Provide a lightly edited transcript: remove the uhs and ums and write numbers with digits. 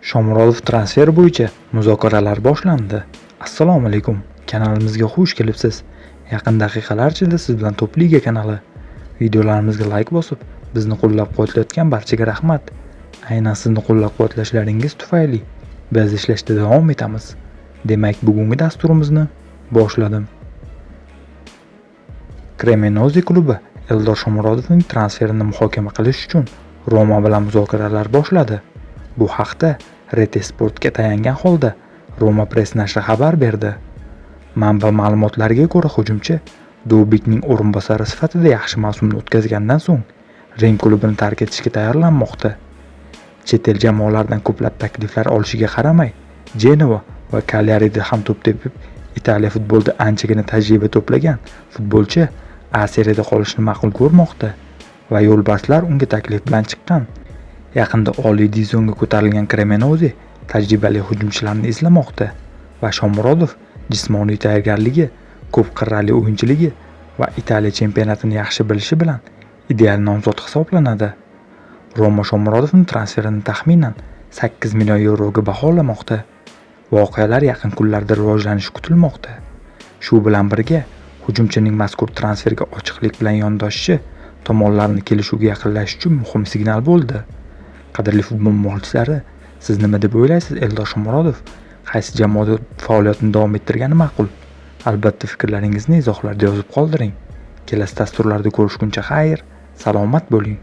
Shomurodov transferi bo'yicha muzokaralar boshlandi. Assalomu alaykum. Kanalimizga xush kelibsiz. Yaqin daqiqalar ichida siz bilan Top Liga kanali. Videolarimizga like bosib, bizni qo'llab-quvvatlayotgan barchaga rahmat. Aynan sizni qo'llab-quvvatlashlaringiz tufayli biz ishlashda davom etamiz. Demak, bugungi dasturimizni boshladim. Cremonese klubi Eldor Shomurodovning transferini muhokama qilish uchun Roma bilan muzokaralar boshladi. Bu haqda Rete Sport'ga tayangan holda Roma press nashri xabar berdi. Manba ma'lumotlariga ko'ra, hujumchi Dobikning o'rinbosari sifatida yaxshi mavsumni o'tkazgandan so'ng Rim klubini tark etishga tayyorlanmoqda. Chet el jamoalardan ko'plab takliflar olishiga qaramay, Genoa va Cagliarida ham to'p tepib, Italiya futbolida anchagina tajriba to'plagan futbolchi A seriyada qolishni ma'qul ko'rmoqda va yo'lbarslar unga taklif bilan chiqqan. Yaqinda oliy divizionga ko'tarilgan Cremonese tajribali hujumchilarni izlamoqda va Shomurodov jismoniy tayyorgarligi, ko'p qirrali o'yinchiligi va Italiya chempionatini yaxshi bilishi bilan ideal nomzod hisoblanadi. Roma Shomurodovning transferini taxminan 8 million yevroga baholamoqda. Voqealar yaqin kunlarda rivojlanishi kutilmoqda. Shu bilan birga, hujumchining mazkur transferga ochiqlik bilan yondoshishi tomonlarni kelishuvga yaqinlashish uchun muhim signal bo'ldi. Qadrli futbol muxlislari, siz nima deb o'ylaysiz? Eldor Shomurodov qaysi jamoada faoliyatini davom ettirgani ma'qul? Albatta fikrlaringizni izohlarda yozib qoldiring. Kelasi dasturlarda ko'rishguncha xayr, salomat bo'ling.